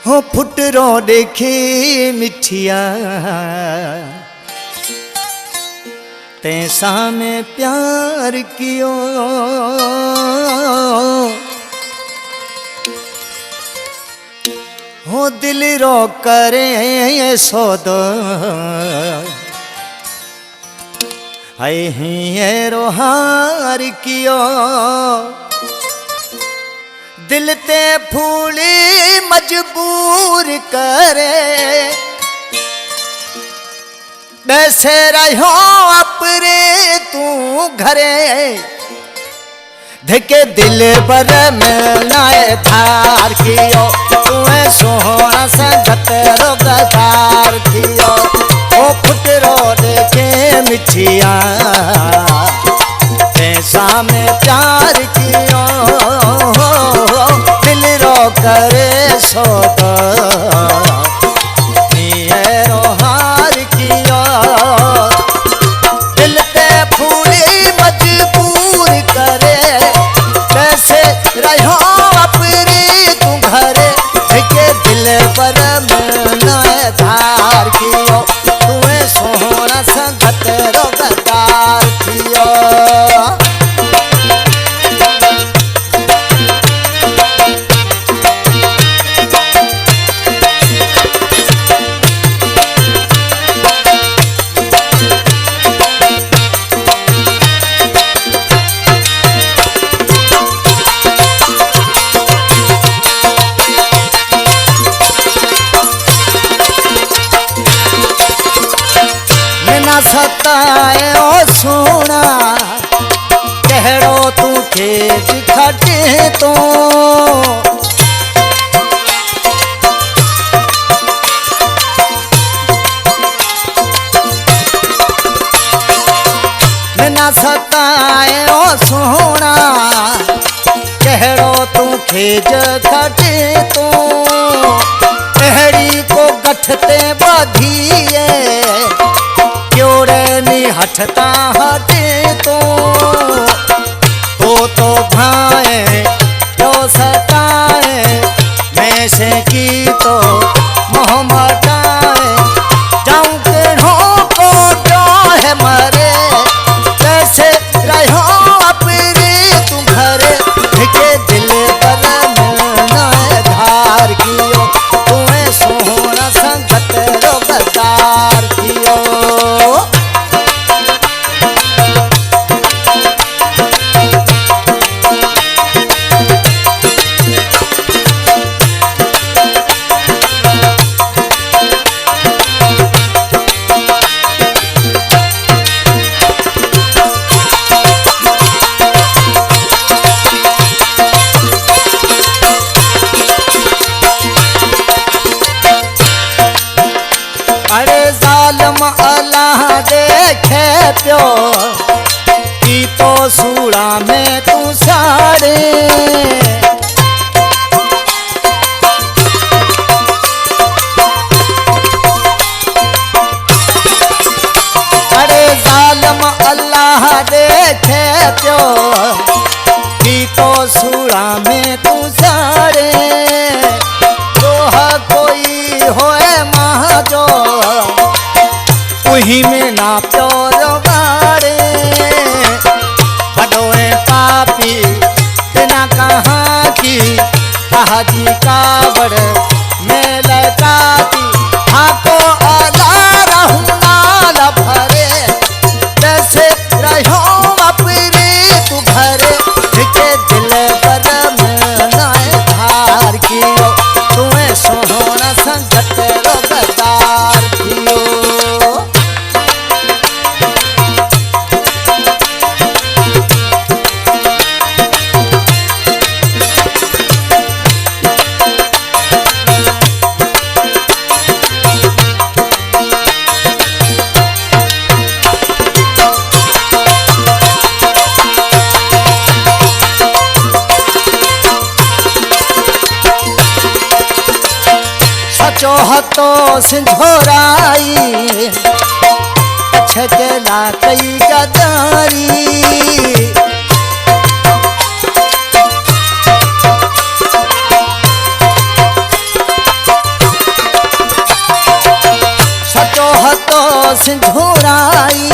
हो फुटरो देखे मिठिया तैसा में प्यार कियो हो दिल रो करे सौदो है रोहार कियो दिल ते फूली मजबूर करे वैसे रहो अपने तू घरे धके दिल पर मिलाए थार कियो तुम्हें सोहना संगत रोगदार कियो ओ फुटरो देखे मिठिया पैसा में प्यार कियो दिल रो करे सौदा धार कियो तुम्हें सोहना संगत रोगदार कियो सताए ओ सोना कहड़ो तू खेज खटे तो ना सताए ओ सोना कहड़ो तू खेज खटे तो कहड़ी को गठते बधिए हटता हटे तो भाए जो सताए मैं से की तो मोहम्मदाए जाऊं केढ़ों को जो है मरे कैसे रहो अपने तुम घरे के दिल पर मिलना धार कियो तुम्हें सोहना संगत रोगदार कियो अल्लाह देखे प्यो की तो सूड़ा में तू साड़े अरे जालम अल्लाह देखे प्यो की तो सूड़ा में तू साड़े रोहा कोई होए महाजो उही में ना प्योर बारे बडोए पापी बिना कहाँ की कहा जी कावड़ में लटाती हाको आला रहूंगा भरे जैसे रहो अपने तू घरे के दिल पर मिलना धार कियो तुम्हें सोहना संगत रोगदार कियो चौहतो सिंधोराई छगला कई गदारी सिंधोराई